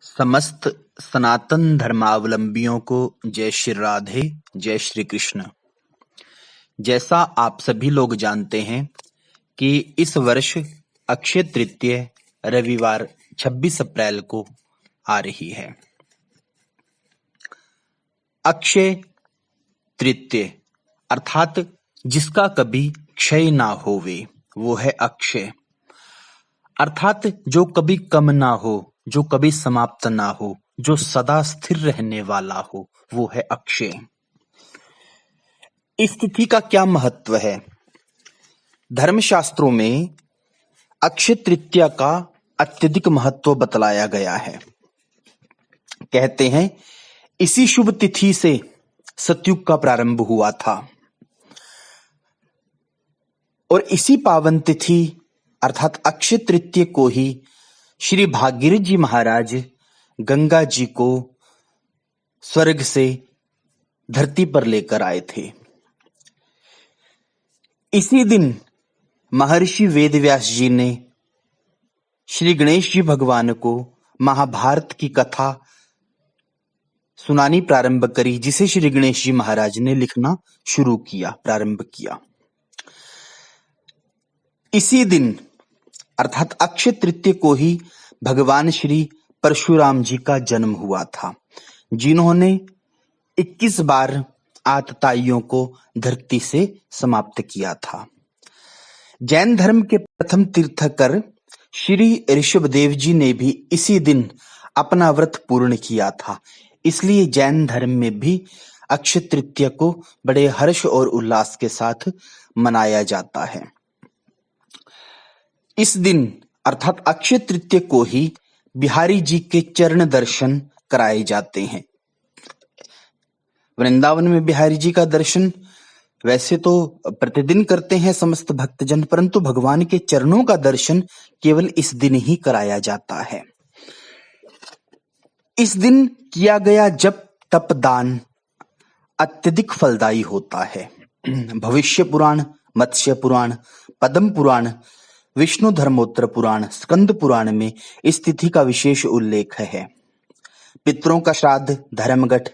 समस्त सनातन धर्मावलंबियों को जय श्री राधे, जय श्री कृष्ण। जैसा आप सभी लोग जानते हैं कि इस वर्ष अक्षय तृतीय रविवार 26 अप्रैल को आ रही है। अक्षय तृतीय अर्थात जिसका कभी क्षय ना होवे वो है अक्षय, अर्थात जो कभी कम ना हो, जो कभी समाप्त ना हो, जो सदा स्थिर रहने वाला हो, वो है अक्षय। इस तिथि का क्या महत्व है? धर्मशास्त्रों में अक्षय तृतीया का अत्यधिक महत्व बतलाया गया है। कहते हैं इसी शुभ तिथि से सतयुग का प्रारंभ हुआ था और इसी पावन तिथि अर्थात अक्षय तृतीय को ही श्री भागीरथ जी महाराज गंगा जी को स्वर्ग से धरती पर लेकर आए थे। इसी दिन महर्षि वेदव्यास जी ने श्री गणेश जी भगवान को महाभारत की कथा सुनानी प्रारंभ करी, जिसे श्री गणेश जी महाराज ने लिखना शुरू किया, प्रारंभ किया। इसी दिन अर्थात अक्षय तृतीय को ही भगवान श्री परशुराम जी का जन्म हुआ था, जिन्होंने 21 बार आतताइयों को धरती से समाप्त किया था। जैन धर्म के प्रथम तीर्थकर श्री ऋषभदेव जी ने भी इसी दिन अपना व्रत पूर्ण किया था। इसलिए जैन धर्म में भी अक्षय तृतीया को बड़े हर्ष और उल्लास के साथ मनाया जाता है। इस दिन अर्थात अक्षय तृतीया को ही बिहारी जी के चरण दर्शन कराए जाते हैं। वृंदावन में बिहारी जी का दर्शन वैसे तो प्रतिदिन करते हैं समस्त भक्तजन, परंतु भगवान के चरणों का दर्शन केवल इस दिन ही कराया जाता है। इस दिन किया गया जप तप दान अत्यधिक फलदायी होता है। भविष्य पुराण, मत्स्य पुराण, पद्म पुराण, विष्णु धर्मोत्तर पुराण, स्कंद पुराण में इस तिथि का विशेष उल्लेख है। पितरों का श्राद्ध, धर्मघट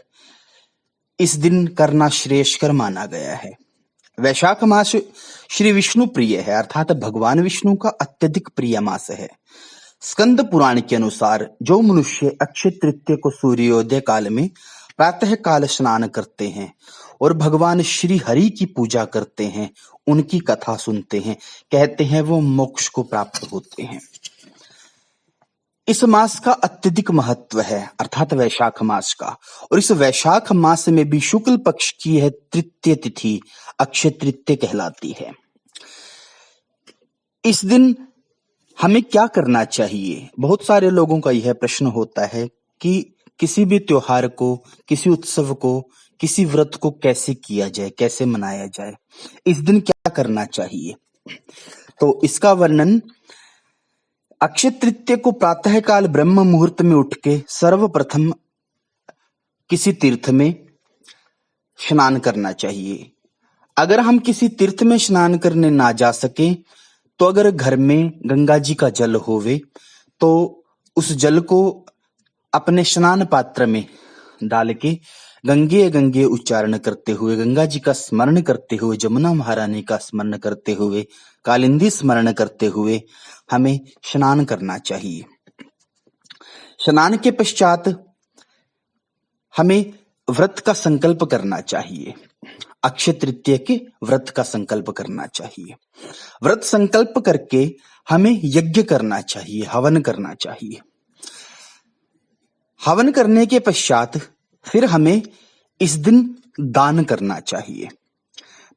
इस दिन करना श्रेयस्कर माना गया है। वैशाख मास श्री विष्णु प्रिय है, अर्थात भगवान विष्णु का अत्यधिक प्रिय मास है। स्कंद पुराण के अनुसार जो मनुष्य अक्षय तृतीय को सूर्योदय काल में प्रातः काल स्नान करते हैं और भगवान श्री हरि की पूजा करते हैं, उनकी कथा सुनते हैं, कहते हैं वो मोक्ष को प्राप्त होते हैं। इस मास का अत्यधिक महत्व है, अर्थात वैशाख मास का। और इस वैशाख मास में भी शुक्ल पक्ष की है तृतीय तिथि अक्षय तृतीय कहलाती है। इस दिन हमें क्या करना चाहिए? बहुत सारे लोगों का यह प्रश्न होता है कि किसी भी त्योहार को, किसी उत्सव को, किसी व्रत को कैसे किया जाए, कैसे मनाया जाए, इस दिन क्या करना चाहिए? तो इसका वर्णन अक्षय तृतीय को प्रातः काल ब्रह्म मुहूर्त में उठ के सर्वप्रथम किसी तीर्थ में स्नान करना चाहिए। अगर हम किसी तीर्थ में स्नान करने ना जा सके तो अगर घर में गंगा जी का जल होवे तो उस जल को अपने स्नान पात्र में डाल के गंगे गंगे उच्चारण करते हुए, गंगा जी का स्मरण करते हुए, जमुना महारानी का स्मरण करते हुए, कालिंदी स्मरण करते हुए हमें स्नान करना चाहिए। स्नान के पश्चात हमें व्रत का संकल्प करना चाहिए। अक्षय तृतीय के व्रत का संकल्प करना चाहिए। व्रत संकल्प करके हमें यज्ञ करना चाहिए, हवन करना चाहिए। हवन करने के पश्चात फिर हमें इस दिन दान करना चाहिए।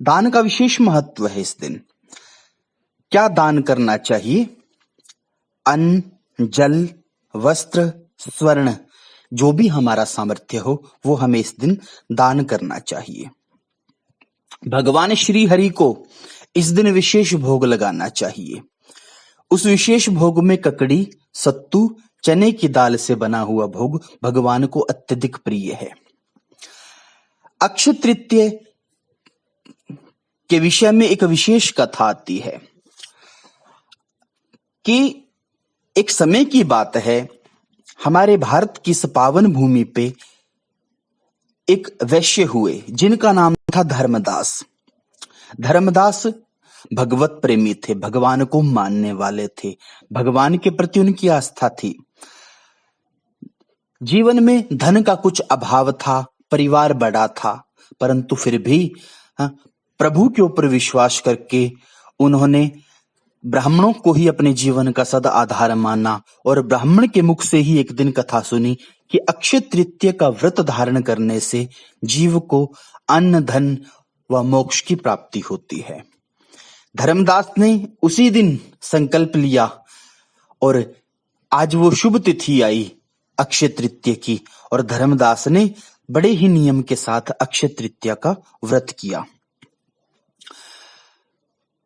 दान का विशेष महत्व है इस दिन। क्या दान करना चाहिए? अन्न, जल, वस्त्र, स्वर्ण, जो भी हमारा सामर्थ्य हो वो हमें इस दिन दान करना चाहिए। भगवान श्री हरि को इस दिन विशेष भोग लगाना चाहिए। उस विशेष भोग में ककड़ी, सत्तू, चने की दाल से बना हुआ भोग भगवान को अत्यधिक प्रिय है। अक्षय तृतीय के विषय में एक विशेष कथा आती है कि एक समय की बात है हमारे भारत की इस पावन भूमि पे एक वैश्य हुए जिनका नाम था धर्मदास। धर्मदास भगवत प्रेमी थे, भगवान को मानने वाले थे, भगवान के प्रति उनकी आस्था थी। जीवन में धन का कुछ अभाव था, परिवार बड़ा था, परंतु फिर भी प्रभु के ऊपर विश्वास करके उन्होंने ब्राह्मणों को ही अपने जीवन का सदा आधार माना और ब्राह्मण के मुख से ही एक दिन कथा सुनी कि अक्षय तृतीया का व्रत धारण करने से जीव को अन्न, धन व मोक्ष की प्राप्ति होती है। धर्मदास ने उसी दिन संकल्प लिया और आज वो शुभ तिथि आई अक्षय तृतीया की और धर्मदास ने बड़े ही नियम के साथ अक्षय तृतीया का व्रत किया।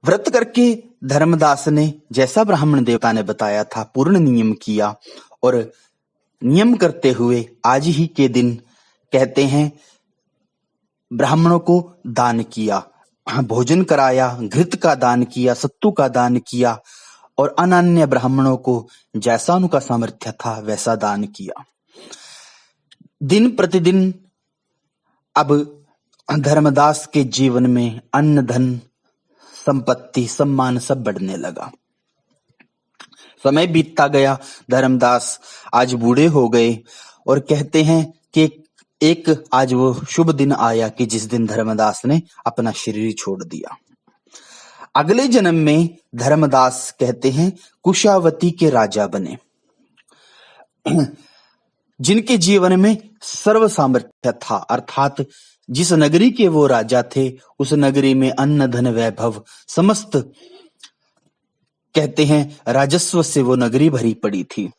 व्रत करके धर्मदास ने जैसा ब्राह्मण देवता ने बताया था पूर्ण नियम किया और नियम करते हुए आज ही के दिन कहते हैं ब्राह्मणों को दान किया, भोजन कराया, घृत का दान किया, सत्तू का दान किया और अन्य ब्राह्मणों को जैसा उनका सामर्थ्य था वैसा दान किया। दिन प्रतिदिन अब धर्मदास के जीवन में अन्न, धन, संपत्ति, सम्मान सब बढ़ने लगा। समय बीतता गया, धर्मदास आज बूढ़े हो गए और कहते हैं कि एक आज वो शुभ दिन आया कि जिस दिन धर्मदास ने अपना शरीर छोड़ दिया। अगले जन्म में धर्मदास कहते हैं कुशावती के राजा बने, जिनके जीवन में सर्व सामर्थ्य था, अर्थात जिस नगरी के वो राजा थे उस नगरी में अन्न, धन, वैभव समस्त कहते हैं राजस्व से वो नगरी भरी पड़ी थी।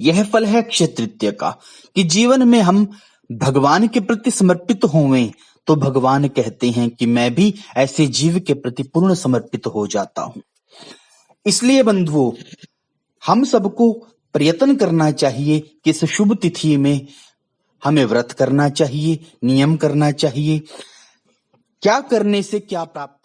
यह फल है अक्षय तृतीया का कि जीवन में हम भगवान के प्रति समर्पित होवें तो भगवान कहते हैं कि मैं भी ऐसे जीव के प्रति पूर्ण समर्पित हो जाता हूं। इसलिए बंधुओं, हम सबको प्रयत्न करना चाहिए कि इस शुभ तिथि में हमें व्रत करना चाहिए, नियम करना चाहिए, क्या करने से क्या प्राप्त